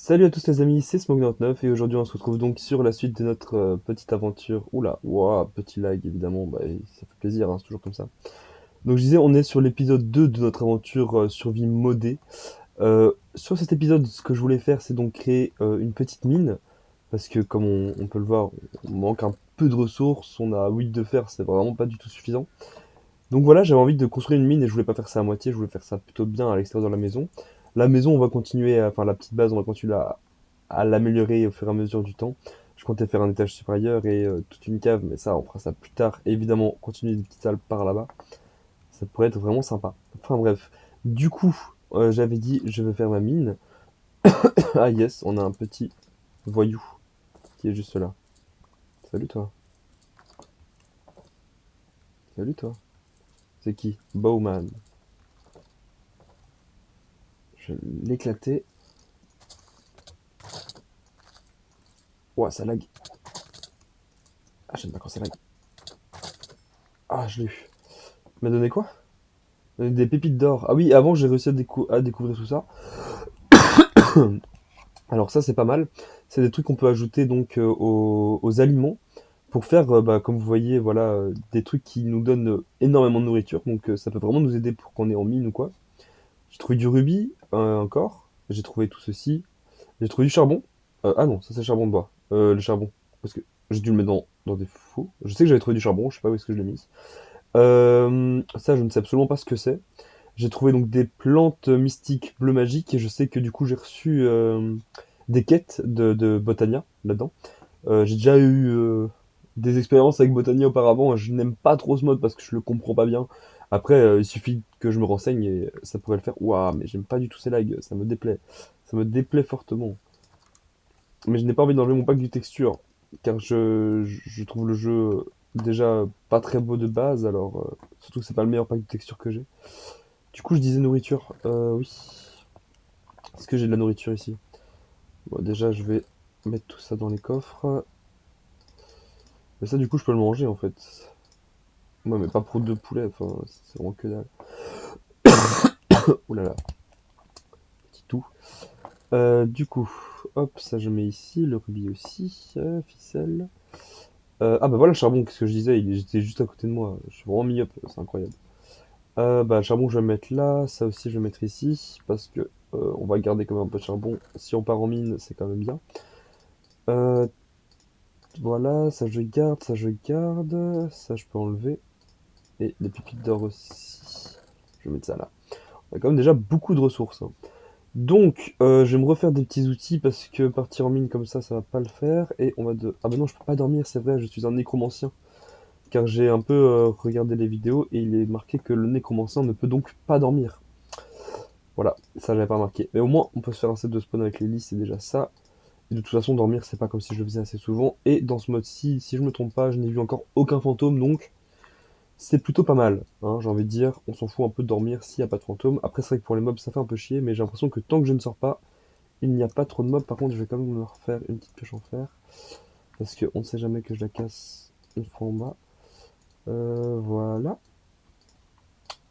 Salut à tous les amis, c'est Smoke99 et aujourd'hui on se retrouve donc sur la suite de notre petite aventure. Oula, ouah, petit lag évidemment, bah, ça fait plaisir, hein, c'est toujours comme ça. Donc je disais, on est sur l'épisode 2 de notre aventure survie modée. Sur cet épisode, ce que je voulais faire, c'est donc créer une petite mine, parce que comme on peut le voir, on manque un peu de ressources, on a 8 de fer, c'est vraiment pas du tout suffisant. Donc voilà, j'avais envie de construire une mine et je voulais pas faire ça à moitié, je voulais faire ça plutôt bien à l'extérieur de la maison. La maison, on va continuer, enfin la petite base, on va continuer à l'améliorer au fur et à mesure du temps. Je comptais faire un étage supérieur et toute une cave, mais ça, on fera ça plus tard. Et évidemment, continuer une petite salle par là-bas, ça pourrait être vraiment sympa. Enfin bref, du coup, j'avais dit, je vais faire ma mine. Ah yes, on a un petit voyou qui est juste là. Salut toi, salut toi. C'est qui? Bowman. Je vais l'éclater. Ouah, ça lag. Ah, j'aime pas quand ça lag. Ah, je l'ai eu. Il m'a donné quoi? Des pépites d'or. Ah oui, avant j'ai réussi à découvrir tout ça. Alors ça c'est pas mal. C'est des trucs qu'on peut ajouter donc aux aliments pour faire, bah, comme vous voyez, voilà, des trucs qui nous donnent énormément de nourriture. Donc ça peut vraiment nous aider pour qu'on est en mine ou quoi. J'ai trouvé du rubis encore. J'ai trouvé tout ceci. J'ai trouvé du charbon. Ah non, ça c'est charbon de bois. Le charbon. Parce que j'ai dû le mettre dans des faux. Je sais que j'avais trouvé du charbon, je sais pas où est-ce que je l'ai mis. Ça je ne sais absolument pas ce que c'est. J'ai trouvé donc des plantes mystiques bleu magique et je sais que du coup j'ai reçu des quêtes de Botania là-dedans. J'ai déjà eu des expériences avec Botania auparavant. Je n'aime pas trop ce mode parce que je le comprends pas bien. Après, il suffit que je me renseigne et ça pourrait le faire. Waouh, mais j'aime pas du tout ces lags, ça me déplaît. Ça me déplaît fortement. Mais je n'ai pas envie d'enlever mon pack du texture car je trouve le jeu déjà pas très beau de base. Alors, surtout que c'est pas le meilleur pack de texture que j'ai. Du coup, je disais nourriture. Oui. Est-ce que j'ai de la nourriture ici? Bon, déjà, je vais mettre tout ça dans les coffres. Mais ça, du coup, je peux le manger en fait. Ouais, mais pas pour deux poulets, enfin, c'est vraiment que dalle. Ouh là là, petit tout. Du coup, hop, ça je mets ici, le rubis aussi, ficelle. Ah bah voilà le charbon, qu'est-ce que je disais, il était juste à côté de moi. Je suis vraiment mis up, c'est incroyable. Bah le charbon je vais le mettre là, ça aussi je vais mettre ici, parce que on va garder quand même un peu de charbon. Si on part en mine, c'est quand même bien. Euh, voilà, ça je garde, ça je peux enlever. Et les pépites d'or aussi. Je vais mettre ça là. On a quand même déjà beaucoup de ressources, hein. Donc, je vais me refaire des petits outils parce que partir en mine comme ça va pas le faire. Et on va de... Ah bah non, je peux pas dormir, c'est vrai, je suis un nécromancien. Car j'ai un peu regardé les vidéos et il est marqué que le nécromancien ne peut donc pas dormir. Voilà, ça j'avais pas marqué. Mais au moins, on peut se faire un set de spawn avec les lits, c'est déjà ça. Et de toute façon, dormir, c'est pas comme si je le faisais assez souvent. Et dans ce mode-ci, si je me trompe pas, je n'ai vu encore aucun fantôme, donc c'est plutôt pas mal, hein, j'ai envie de dire. On s'en fout un peu de dormir s'il n'y a pas de fantôme. Après, c'est vrai que pour les mobs, ça fait un peu chier, mais j'ai l'impression que tant que je ne sors pas, il n'y a pas trop de mobs. Par contre, je vais quand même me refaire une petite pioche en fer. Parce qu'on ne sait jamais que je la casse une fois en bas. Voilà.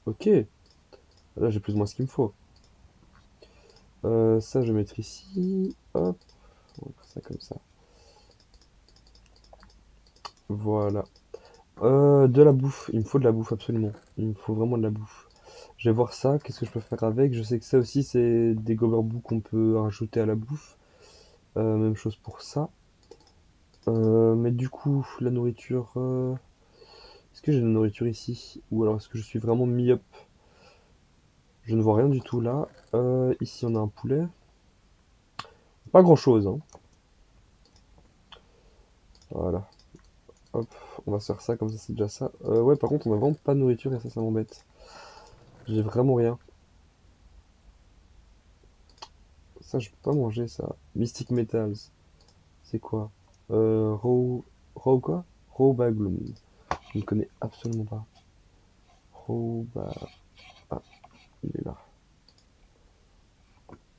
Ok. Là, j'ai plus ou moins ce qu'il me faut. Ça, je vais mettre ici. Hop. On va faire ça comme ça. Voilà. De la bouffe. Il me faut de la bouffe, absolument. Il me faut vraiment de la bouffe. Je vais voir ça. Qu'est-ce que je peux faire avec? Je sais que ça aussi, c'est des goberbous qu'on peut rajouter à la bouffe. Même chose pour ça. Mais du coup, la nourriture. Est-ce que j'ai de la nourriture ici? Ou alors est-ce que je suis vraiment mis-up? Je ne vois rien du tout là. Ici, on a un poulet. Pas grand-chose, hein. Voilà. Hop, on va se faire ça, comme ça, c'est déjà ça. Ouais, par contre, on a vraiment pas de nourriture et ça m'embête. J'ai vraiment rien. Ça, je peux pas manger ça. Mystic Metals. C'est quoi? Raw quoi? Raw Baglum. Je ne connais absolument pas. Raw Ah, il est là.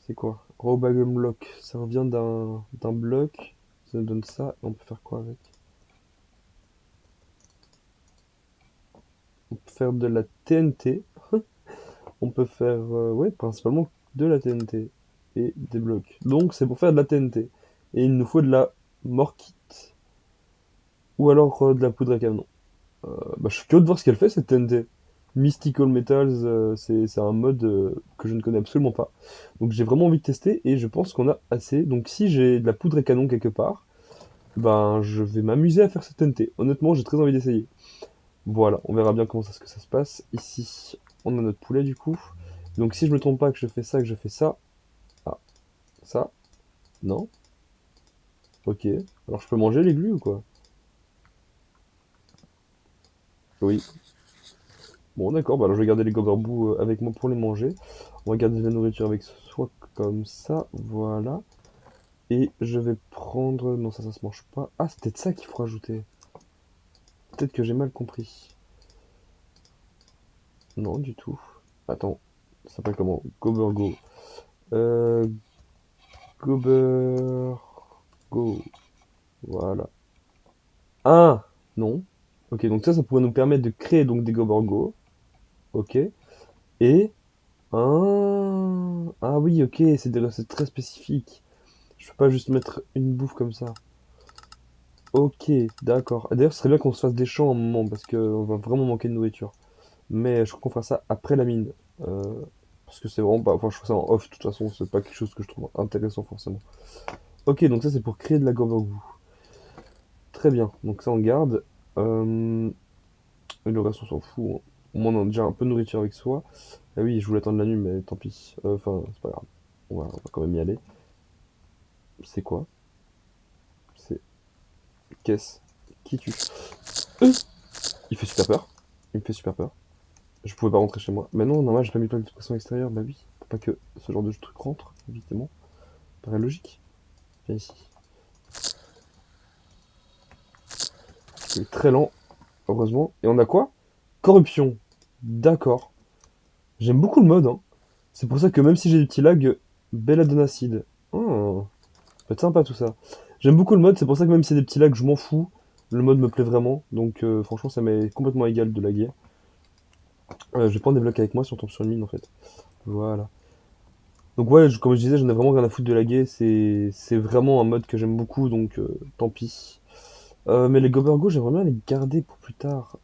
C'est quoi? Raw Baglum Block. Ça revient d'un bloc. Ça nous donne ça. Et on peut faire quoi avec? On peut faire de la TNT. On peut faire, ouais, principalement de la TNT. et des blocs. Donc c'est pour faire de la TNT. Et il nous faut de la morkite. Ou alors de la poudre à canon. Bah, je suis curieux de voir ce qu'elle fait cette TNT. Mystical Metals, c'est un mode que je ne connais absolument pas. Donc j'ai vraiment envie de tester et je pense qu'on a assez. Donc si j'ai de la poudre à canon quelque part, ben je vais m'amuser à faire cette TNT. Honnêtement, j'ai très envie d'essayer. Voilà, on verra bien comment ça, que ça se passe. Ici, on a notre poulet du coup. Donc si je me trompe pas que je fais ça, que je fais ça. Ah, ça. Non. Ok. Alors je peux manger les glues ou quoi? Oui. Bon d'accord, bah alors je vais garder les goberbous avec moi pour les manger. On va garder la nourriture avec soi comme ça, voilà. Et je vais prendre... Non ça se mange pas. Ah c'est peut-être ça qu'il faut rajouter. Peut-être que j'ai mal compris. Non du tout. Attends, ça s'appelle comment? Gobergo. Euh... Gobergo. Voilà. Ah! Non. Ok, donc ça pourrait nous permettre de créer donc des gobergo. Ok. Et... Ah oui, ok, c'est des recettes très spécifiques. Je peux pas juste mettre une bouffe comme ça. Ok, d'accord. Et d'ailleurs, ce serait bien qu'on se fasse des champs à un moment, parce qu'on va vraiment manquer de nourriture. Mais je crois qu'on fera ça après la mine. Euh, Parce que c'est vraiment pas... Enfin, je trouve ça en off, de toute façon, c'est pas quelque chose que je trouve intéressant forcément. Ok, donc ça c'est pour créer de la gomme au goût. Très bien, donc ça on garde. Et le reste on s'en fout, hein. Au moins on a déjà un peu de nourriture avec soi. Ah oui, je voulais attendre la nuit, mais tant pis. Enfin, c'est pas grave. On va quand même y aller. C'est quoi? C'est... Qu'est-ce? Qui tue? Euh Il fait super peur. Il me fait super peur. Je pouvais pas rentrer chez moi. Mais non, normal, j'ai pas mis de plaque de pression extérieure. Bah oui, pour pas que ce genre de truc rentre, évidemment. Paraît logique. Viens ici. C'est très lent, heureusement. Et on a quoi? Corruption. D'accord. J'aime beaucoup le mode, hein. C'est pour ça que même si j'ai des petits lags, Belladonnacide. Oh, ça peut être sympa tout ça. J'aime beaucoup le mode, c'est pour ça que même si c'est des petits lags, je m'en fous. Le mode me plaît vraiment. Donc franchement, ça m'est complètement égal de laguer. Je vais prendre des blocs avec moi si on tombe sur une mine en fait. Voilà. Donc ouais, comme je disais, j'en ai vraiment rien à foutre de laguer. C'est vraiment un mode que j'aime beaucoup, donc tant pis. Mais les Gobergo, j'aimerais bien les garder pour plus tard.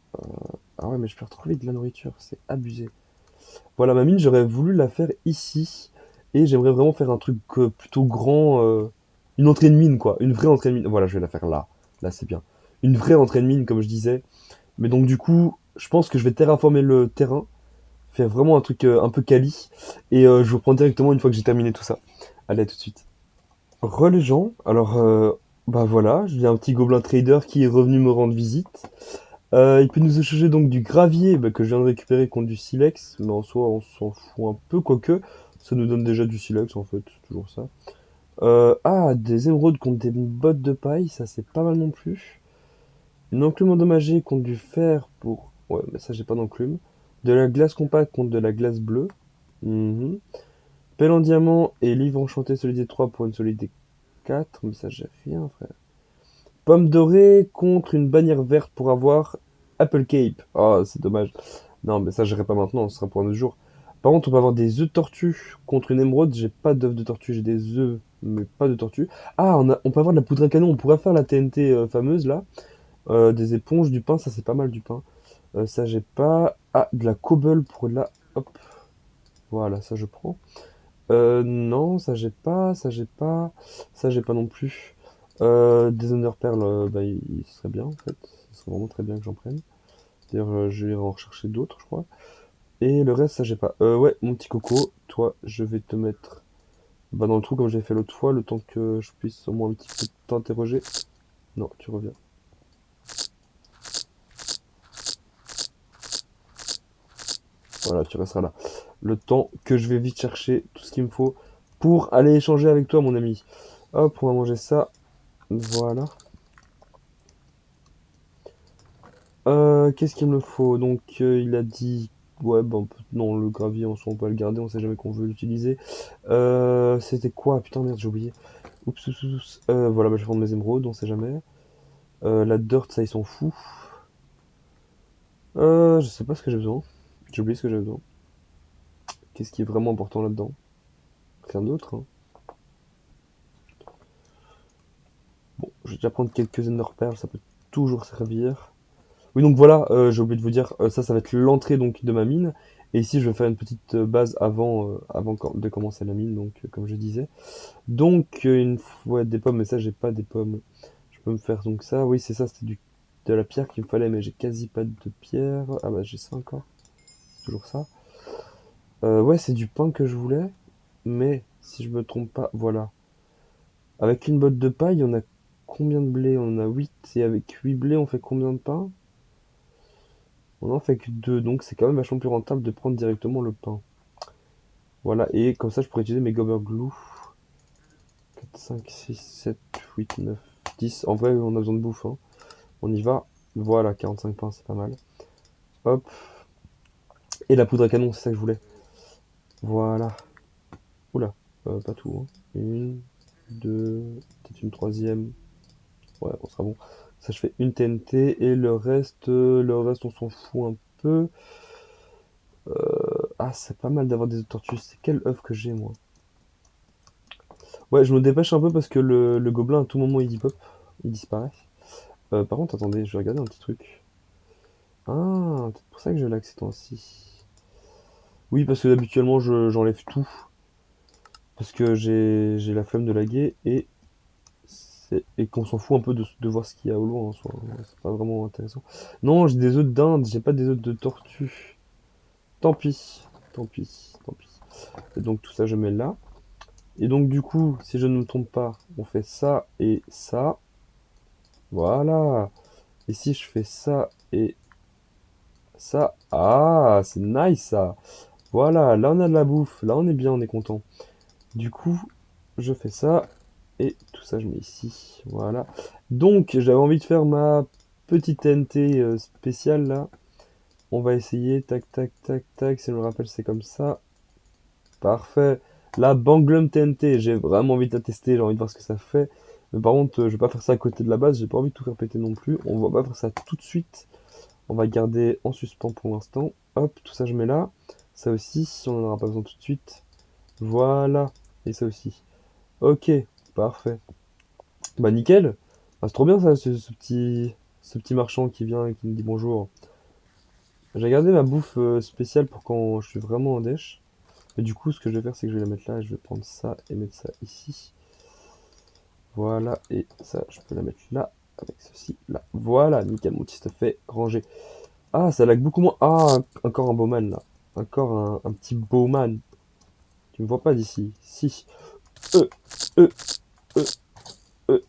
Ah ouais, mais je peux retrouver de la nourriture, c'est abusé. Voilà, ma mine, j'aurais voulu la faire ici. Et j'aimerais vraiment faire un truc plutôt grand. Une entrée de mine, quoi. Une vraie entrée de mine. Voilà, je vais la faire là. Là, c'est bien. Une vraie entrée de mine, comme je disais. Mais donc, du coup, je pense que je vais terraformer le terrain. Faire vraiment un truc un peu quali. Et je vous reprends directement une fois que j'ai terminé tout ça. Allez, à tout de suite. Re les gens. Alors, bah voilà, j'ai un petit gobelin trader qui est revenu me rendre visite. Il peut nous échanger donc du gravier bah, que je viens de récupérer contre du silex, mais en soi on s'en fout un peu, quoique ça nous donne déjà du silex en fait, toujours ça. Des émeraudes contre des bottes de paille, ça c'est pas mal non plus. Une enclume endommagée contre du fer pour... Ouais, mais ça j'ai pas d'enclume. De la glace compacte contre de la glace bleue. Mhm. Pelle en diamant et livre enchanté solidité 3 pour une solidité 4, mais ça j'ai rien frère. Pomme dorée contre une bannière verte pour avoir Apple Cape. Oh, c'est dommage. Non, mais ça, j'irai pas maintenant, ce sera pour un autre jour. Par contre, on peut avoir des œufs de tortue contre une émeraude. J'ai pas d'œufs de tortue, j'ai des œufs, mais pas de tortue. Ah, on peut avoir de la poudre à canon, on pourrait faire la TNT fameuse là. Des éponges, du pain, ça c'est pas mal du pain. Ça, j'ai pas. Ah, de la cobble pour la. Hop, voilà, ça je prends. Non, ça j'ai pas, ça j'ai pas, ça j'ai pas non plus. Des Under Pearl, bah, il serait bien en fait. Ce serait vraiment très bien que j'en prenne. D'ailleurs, je vais en rechercher d'autres, je crois. Et le reste, ça j'ai pas. Ouais, mon petit coco, toi, je vais te mettre bah, dans le trou comme j'ai fait l'autre fois, le temps que je puisse au moins un petit peu t'interroger. Non, tu reviens. Voilà, tu resteras là. Le temps que je vais vite chercher tout ce qu'il me faut pour aller échanger avec toi, mon ami. Hop, on va manger ça. Voilà. Qu'est-ce qu'il me faut? Donc, il a dit... Ouais, bah, non, le gravier, en soi, on peut le garder, on sait jamais qu'on veut l'utiliser. C'était quoi? Putain, merde, j'ai oublié. Oups, oups, oups. Voilà, bah, je vais prendre mes émeraudes, on sait jamais. La dirt, ça, ils s'en fout. Je sais pas ce que j'ai besoin. J'ai oublié ce que j'ai besoin. Qu'est-ce qui est vraiment important là-dedans? Rien d'autre, hein. Je vais déjà prendre quelques ender pearls, ça peut toujours servir. Oui, donc voilà, j'ai oublié de vous dire, ça va être l'entrée donc de ma mine. Et ici, je vais faire une petite base de commencer la mine, donc comme je disais. Donc, une fois des pommes, mais ça, j'ai pas des pommes. Je peux me faire donc ça. Oui, c'est ça, c'était de la pierre qu'il me fallait, mais j'ai quasi pas de pierre. Ah bah, j'ai ça encore. C'est toujours ça. Ouais, c'est du pain que je voulais, mais si je me trompe pas, voilà. Avec une botte de paille, on a combien de blé? On en a 8. Et avec 8 blés, on fait combien de pain? On en fait que 2, donc c'est quand même vachement plus rentable de prendre directement le pain. Voilà, et comme ça, je pourrais utiliser mes gober glue. 4, 5, 6, 7, 8, 9, 10. En vrai, on a besoin de bouffe, hein. On y va. Voilà, 45 pains, c'est pas mal. Hop. Et la poudre à canon, c'est ça que je voulais. Voilà. Oula, pas tout, hein. Une, deux, peut-être une troisième. Ouais, on sera bon. Ça, je fais une TNT et le reste, on s'en fout un peu. Ah, c'est pas mal d'avoir des œufs de tortue. C'est quel œuf que j'ai, moi? Ouais, je me dépêche un peu parce que le gobelin, à tout moment, il dit pop. Il disparaît. Par contre, attendez, je vais regarder un petit truc. Ah, peut-être pour ça que je l'ai ces temps-ci. Oui, parce que habituellement, j'enlève tout. Parce que j'ai la flemme de laguer et qu'on s'en fout un peu de voir ce qu'il y a au loin en soi. C'est pas vraiment intéressant. Non, j'ai des œufs de dinde, j'ai pas des œufs de tortue. Tant pis, tant pis, tant pis. Et donc tout ça, je mets là. Et donc du coup, si je ne me trompe pas, on fait ça et ça. Voilà. Et si je fais ça et ça. Ah, c'est nice ça. Voilà, là on a de la bouffe. Là on est bien, on est content. Du coup, je fais ça. Et tout ça, je mets ici. Voilà. Donc, j'avais envie de faire ma petite TNT spéciale là. On va essayer. Tac, tac, tac, tac. Si je me rappelle, c'est comme ça. Parfait. La Banglum TNT. J'ai vraiment envie de la tester. J'ai envie de voir ce que ça fait. Mais par contre, je vais pas faire ça à côté de la base. J'ai pas envie de tout faire péter non plus. On va pas faire ça tout de suite. On va garder en suspens pour l'instant. Hop, tout ça, je mets là. Ça aussi, on en aura pas besoin tout de suite. Voilà. Et ça aussi. Ok, parfait. Bah nickel. Ah, c'est trop bien ça, ce petit marchand qui vient et qui me dit bonjour. J'ai gardé ma bouffe spéciale pour quand je suis vraiment en dèche. Et du coup, ce que je vais faire, c'est que je vais la mettre là. Je vais prendre ça et mettre ça ici. Voilà, et ça, je peux la mettre là, avec ceci là. Voilà, nickel, mon petit stuff fait ranger. Ah, ça lag beaucoup moins. Ah, encore un bowman là. Encore un petit bowman. Tu me vois pas d'ici. Si. Euh, euh, euh, euh.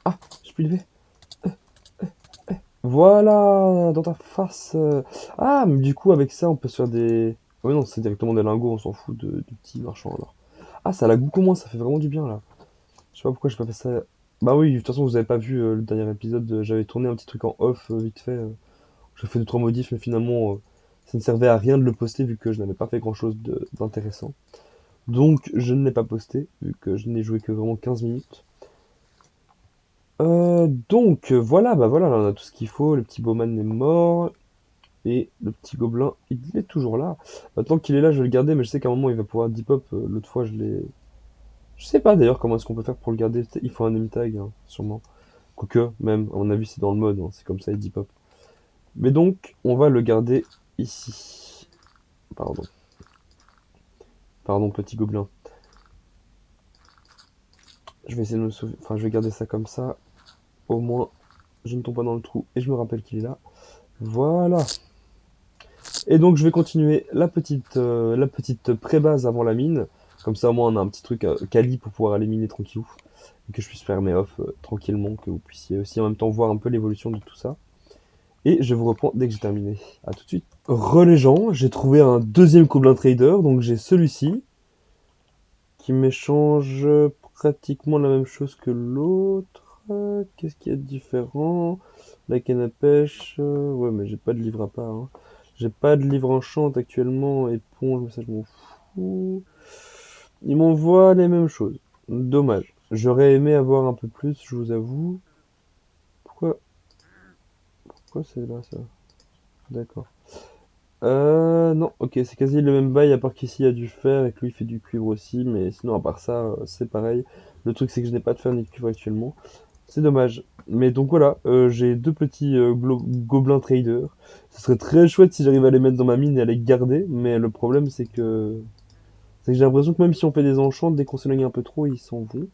Ah, je peux lever. Voilà, dans ta face. Ah, mais du coup, avec ça, on peut se faire des. Ouais, non, c'est directement des lingots, on s'en fout du petit marchand alors. Ah, ça lag beaucoup moins, ça fait vraiment du bien là. Je sais pas pourquoi j'ai pas fait ça. Bah oui, de toute façon, vous avez pas vu le dernier épisode, j'avais tourné un petit truc en off vite fait. J'ai fait 2-3 modifs, mais finalement, ça ne servait à rien de le poster vu que je n'avais pas fait grand chose d'intéressant. Donc, je ne l'ai pas posté, vu que je n'ai joué que vraiment 15 minutes. Donc, voilà, bah voilà, là, on a tout ce qu'il faut. Le petit Bowman est mort. Et le petit gobelin, il est toujours là. Maintenant qu'il est là, je vais le garder, mais je sais qu'à un moment, il va pouvoir depop. L'autre fois, je l'ai. Je sais pas d'ailleurs comment est-ce qu'on peut faire pour le garder. Il faut un name tag, hein, sûrement. Quoique, même, à mon avis, c'est dans le mode, hein, c'est comme ça, il depop. Mais donc, on va le garder ici. Pardon. Pardon, petit gobelin. Je vais essayer de me sauver. Enfin, je vais garder ça comme ça. Au moins, je ne tombe pas dans le trou et je me rappelle qu'il est là. Voilà. Et donc, je vais continuer la petite pré-base avant la mine. Comme ça, au moins, on a un petit truc quali pour pouvoir aller miner tranquillou. Et que je puisse faire mes off tranquillement, que vous puissiez aussi en même temps voir un peu l'évolution de tout ça. Et je vous reprends dès que j'ai terminé. À tout de suite. Re gens, j'ai trouvé un deuxième Goblin Trader. Donc, j'ai celui-ci qui m'échange pratiquement la même chose que l'autre. Qu'est-ce qu'il y a de différent? La canne à pêche. Ouais, mais j'ai pas de livre à part, hein. J'ai pas de livre enchant actuellement. Éponge, mais ça, je m'en fous. Il m'envoie les mêmes choses. Dommage. J'aurais aimé avoir un peu plus, je vous avoue. Pourquoi c'est là, ça? D'accord. Non, ok, c'est quasi le même bail, à part qu'ici il y a du fer et que lui il fait du cuivre aussi, mais sinon à part ça, c'est pareil. Le truc c'est que je n'ai pas de fer ni de cuivre actuellement. C'est dommage. Mais donc voilà, j'ai deux petits gobelins traders. Ce serait très chouette si j'arrive à les mettre dans ma mine et à les garder, mais le problème c'est que j'ai l'impression que même si on fait des enchants, dès qu'on s'éloigne un peu trop, ils s'en vont.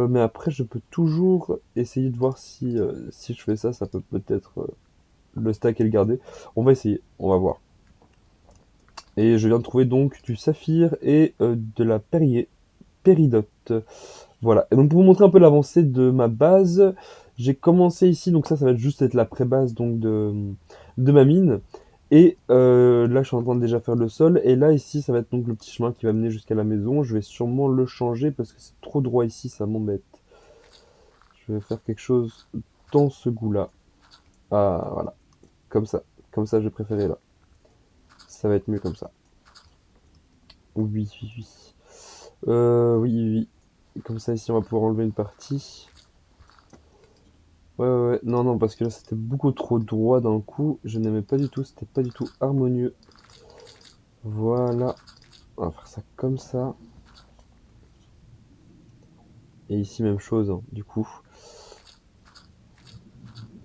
Mais après, je peux toujours essayer de voir si je fais ça, ça peut peut-être le stack et le garder. On va essayer, on va voir. Et je viens de trouver donc du saphir et de la péridote. Voilà. Et donc pour vous montrer un peu l'avancée de ma base, j'ai commencé ici, donc ça va juste être la pré-base donc de ma mine. Et là, je suis en train de déjà faire le sol. Et là, ici, ça va être donc le petit chemin qui va mener jusqu'à la maison. Je vais sûrement le changer parce que c'est trop droit ici, ça m'embête. Je vais faire quelque chose dans ce goût-là. Ah, voilà. Comme ça. Comme ça, j'ai préféré là. Ça va être mieux comme ça. Oui, oui, oui. Oui, oui, oui. Comme ça, ici, on va pouvoir enlever une partie. Ouais, ouais, ouais. Non, non, parce que là, c'était beaucoup trop droit d'un coup. Je n'aimais pas du tout. C'était pas du tout harmonieux. Voilà. On va faire ça comme ça. Et ici, même chose, hein, du coup.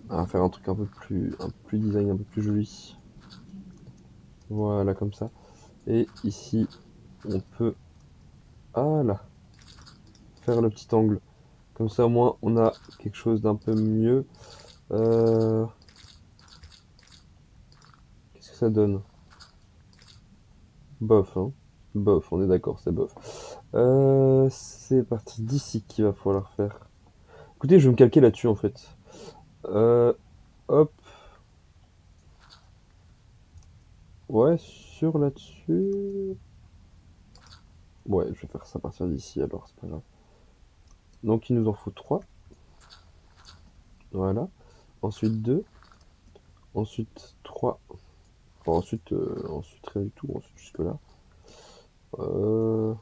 On va faire un truc un peu plus design, un peu plus joli. Voilà, comme ça. Et ici, on peut, ah là, faire le petit angle. Comme ça, au moins, on a quelque chose d'un peu mieux. Euh, Qu'est-ce que ça donne? Bof, hein. Bof, on est d'accord, c'est bof. C'est parti d'ici qu'il va falloir faire. Écoutez, je vais me calquer là-dessus, en fait. Euh, Hop. Ouais, sur là-dessus. Ouais, je vais faire ça à partir d'ici, alors, c'est pas grave. Donc, il nous en faut 3. Voilà. Ensuite 2. Ensuite 3. Enfin, ensuite rien du tout, ensuite jusque là. Euh,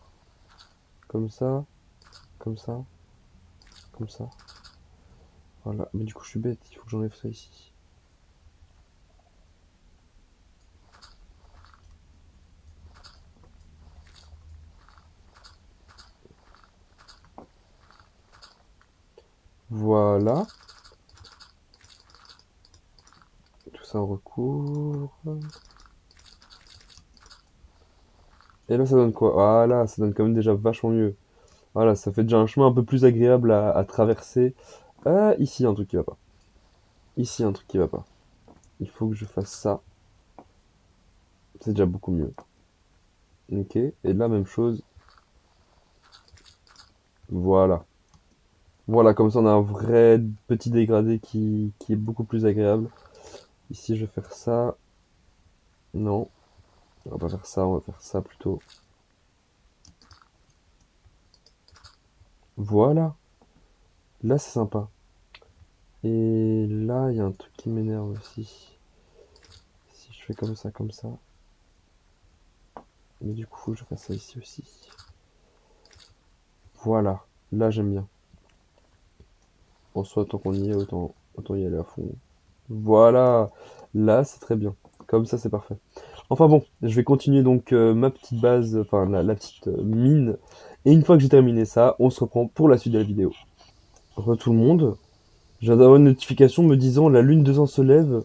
Comme ça, comme ça, comme ça. Voilà. Mais du coup, je suis bête, il faut que j'enlève ça ici. Voilà. Tout ça en recouvre. Et là, ça donne quoi? Voilà, ça donne quand même déjà vachement mieux. Voilà, ça fait déjà un chemin un peu plus agréable à traverser. Ah, ici, un truc qui va pas. Ici, un truc qui va pas. Il faut que je fasse ça. C'est déjà beaucoup mieux. Ok. Et là, même chose. Voilà. Voilà, comme ça, on a un vrai petit dégradé qui est beaucoup plus agréable. Ici, je vais faire ça. Non, on va pas faire ça, on va faire ça plutôt. Voilà. Là, c'est sympa. Et là, il y a un truc qui m'énerve aussi. Si je fais comme ça. Mais du coup, faut que je fasse ça ici aussi. Voilà. Là, j'aime bien. En soi, tant qu'on y est, autant y aller à fond. Voilà. Là, c'est très bien. Comme ça, c'est parfait. Enfin bon, je vais continuer donc ma petite base, enfin la petite mine. Et une fois que j'ai terminé ça, on se reprend pour la suite de la vidéo. Re tout le monde. Je viens d'avoir une notification me disant la lune de sang se lève.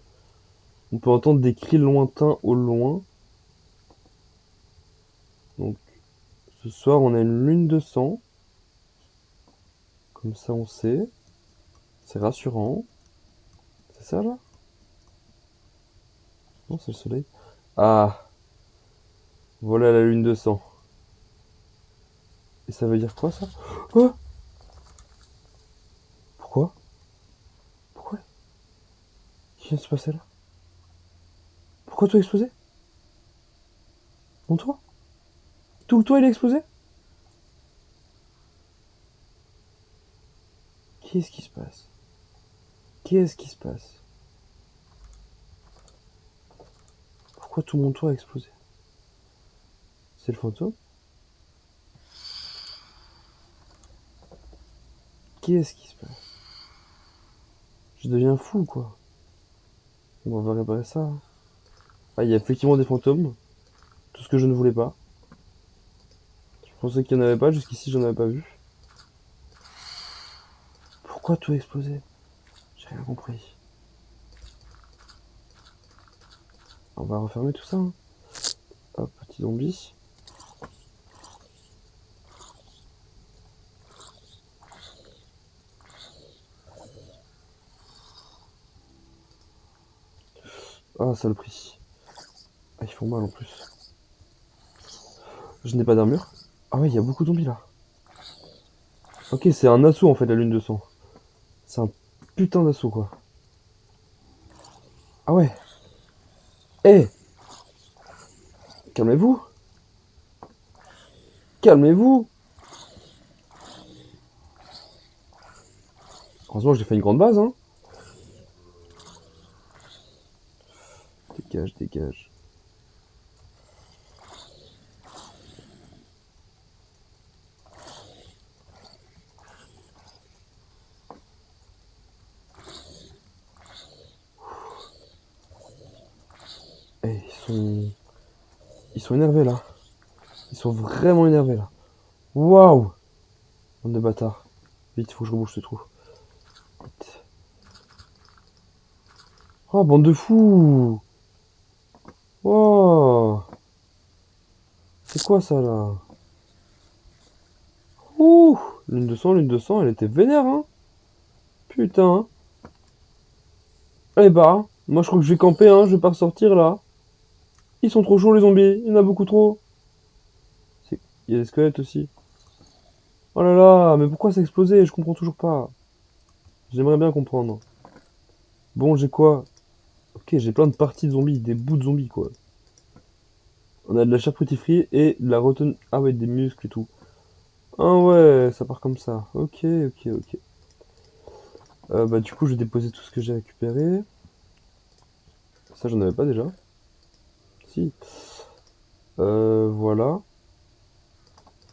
On peut entendre des cris lointains au loin. Donc ce soir, on a une lune de sang. Comme ça, on sait. C'est rassurant. C'est ça là? Non, c'est le soleil. Ah, voilà la lune de sang. Et ça veut dire quoi ça? Oh, pourquoi? Pourquoi? Qu'est-ce qui vient de se passer là? Pourquoi tout a explosé? Mon toit? Tout le toit il a explosé? Qu'est-ce qui se passe? Qu'est-ce qui se passe? Pourquoi tout mon toit a explosé? C'est le fantôme? Qu'est-ce qui se passe? Je deviens fou quoi. Bon, on va réparer ça, hein. Ah, il y a effectivement des fantômes. Tout ce que je ne voulais pas. Je pensais qu'il n'y en avait pas, jusqu'ici j'en avais pas vu. Pourquoi tout a explosé? J'ai rien compris. On va refermer tout ça, hein. Hop, petit zombie. Ah, saloperie. Ah, ils font mal en plus. Je n'ai pas d'armure. Ah ouais, il y a beaucoup de zombies là. Ok, c'est un assaut en fait, la lune de sang. C'est un putain d'assaut quoi. Ah ouais. Eh, calmez-vous. Calmez-vous. Heureusement que j'ai fait une grande base, hein. Dégage, dégage. Eh, ils sont énervés là. Ils sont vraiment énervés là. Waouh. Bande de bâtards. Vite, il faut que je rebouche ce trou. Vite. Oh, bande de fous. Oh. C'est quoi ça là? Ouh. Lune de sang, elle était vénère, hein. Putain. Eh bah, moi je crois que je vais camper, hein. Je vais pas ressortir là. Ils sont trop chauds les zombies. Il y en a beaucoup trop. Il y a des squelettes aussi. Oh là là, mais pourquoi ça a explosé? Je comprends toujours pas. J'aimerais bien comprendre. Bon, j'ai quoi? Ok, j'ai plein de parties de zombies, des bouts de zombies quoi. On a de la charcuterie frite et de la retenue. Ah ouais, des muscles et tout. Ah ouais, ça part comme ça. Ok, ok, ok. Bah du coup, je vais déposer tout ce que j'ai récupéré. Ça, j'en avais pas déjà. Si. Voilà.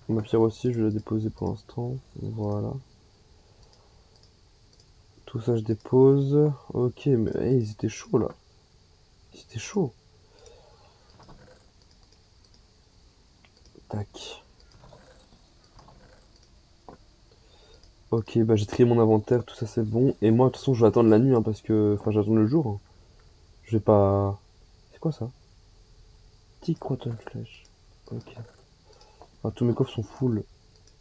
Ma pierre aussi, je vais la déposer pour l'instant. Voilà. Tout ça, je dépose. Ok, mais hey, ils étaient chauds là. Ils étaient chauds. Tac. Ok, bah j'ai trié mon inventaire, tout ça c'est bon. Et moi, de toute façon, je vais attendre la nuit, hein, parce que... Enfin, j'attends le jour, hein. Je vais pas... C'est quoi ça? Petit Rotten Flash. Ok. Ah, tous mes coffres sont full.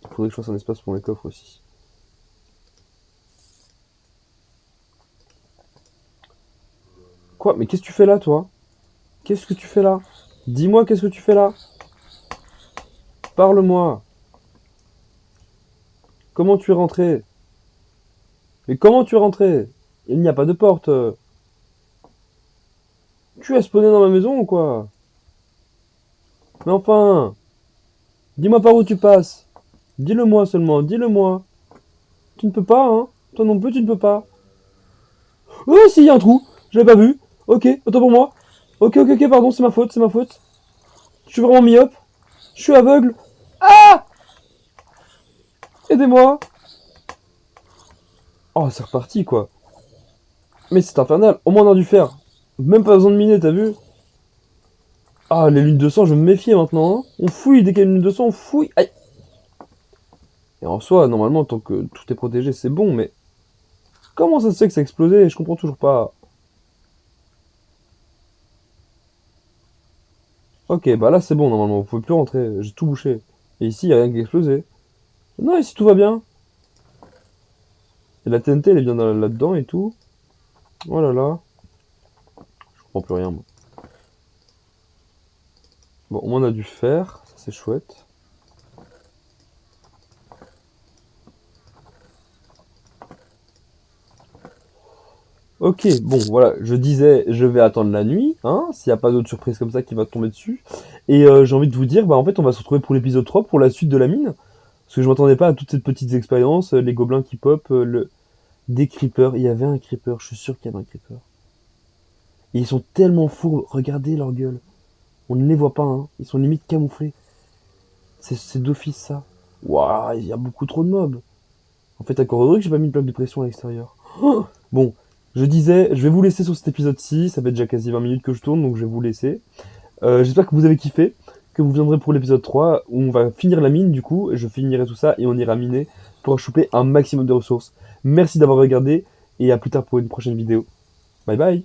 Il faudrait que je fasse un espace pour mes coffres aussi. Quoi? Mais qu'est-ce que tu fais là, toi? Qu'est-ce que tu fais là? Dis-moi, qu'est-ce que tu fais là? Parle-moi. Comment tu es rentré? Mais comment tu es rentré? Il n'y a pas de porte. Tu as spawné dans ma maison ou quoi? Mais enfin, dis-moi par où tu passes. Dis-le-moi seulement, dis-le-moi. Tu ne peux pas, hein? Toi non plus, tu ne peux pas. Oh, si, il y a un trou. Je l'ai pas vu. Ok, autant pour moi. Ok, ok, ok, pardon, c'est ma faute, c'est ma faute. Je suis vraiment myope. Je suis aveugle. Ah! Aidez-moi. Oh, c'est reparti, quoi. Mais c'est infernal. Au moins, on a dû faire. Même pas besoin de miner, t'as vu? Ah, les lunes de sang, je me méfiais maintenant, hein. On fouille dès qu'il y a une lune de sang, on fouille. Aïe. Et en soi, normalement, tant que tout est protégé, c'est bon, mais comment ça se fait que ça a explosé? Je comprends toujours pas. Ok, bah là, c'est bon, normalement, vous pouvez plus rentrer. J'ai tout bouché. Et ici, il n'y a rien qui a explosé. Non, ici, tout va bien. Et la TNT, elle est bien là-dedans et tout. Oh là là. Je comprends plus rien, moi. Bon, au moins, on a du fer. Ça, c'est chouette. Ok, bon, voilà, je disais, je vais attendre la nuit, hein, s'il n'y a pas d'autre surprise comme ça qui va tomber dessus. Et j'ai envie de vous dire, bah en fait, on va se retrouver pour l'épisode 3, pour la suite de la mine. Parce que je m'attendais pas à toutes ces petites expériences, les gobelins qui pop, des creepers. Il y avait un creeper, je suis sûr qu'il y avait un creeper. Et ils sont tellement fourbes, regardez leur gueule. On ne les voit pas, hein, ils sont limite camouflés. C'est d'office ça. Waouh, il y a beaucoup trop de mobs. En fait, encore heureux que j'ai pas mis de bloc de pression à l'extérieur. Oh, bon, Je disais, je vais vous laisser sur cet épisode-ci, ça fait déjà quasi 20 minutes que je tourne, donc je vais vous laisser. J'espère que vous avez kiffé, que vous viendrez pour l'épisode 3, où on va finir la mine du coup, je finirai tout ça et on ira miner pour choper un maximum de ressources. Merci d'avoir regardé, et à plus tard pour une prochaine vidéo. Bye bye.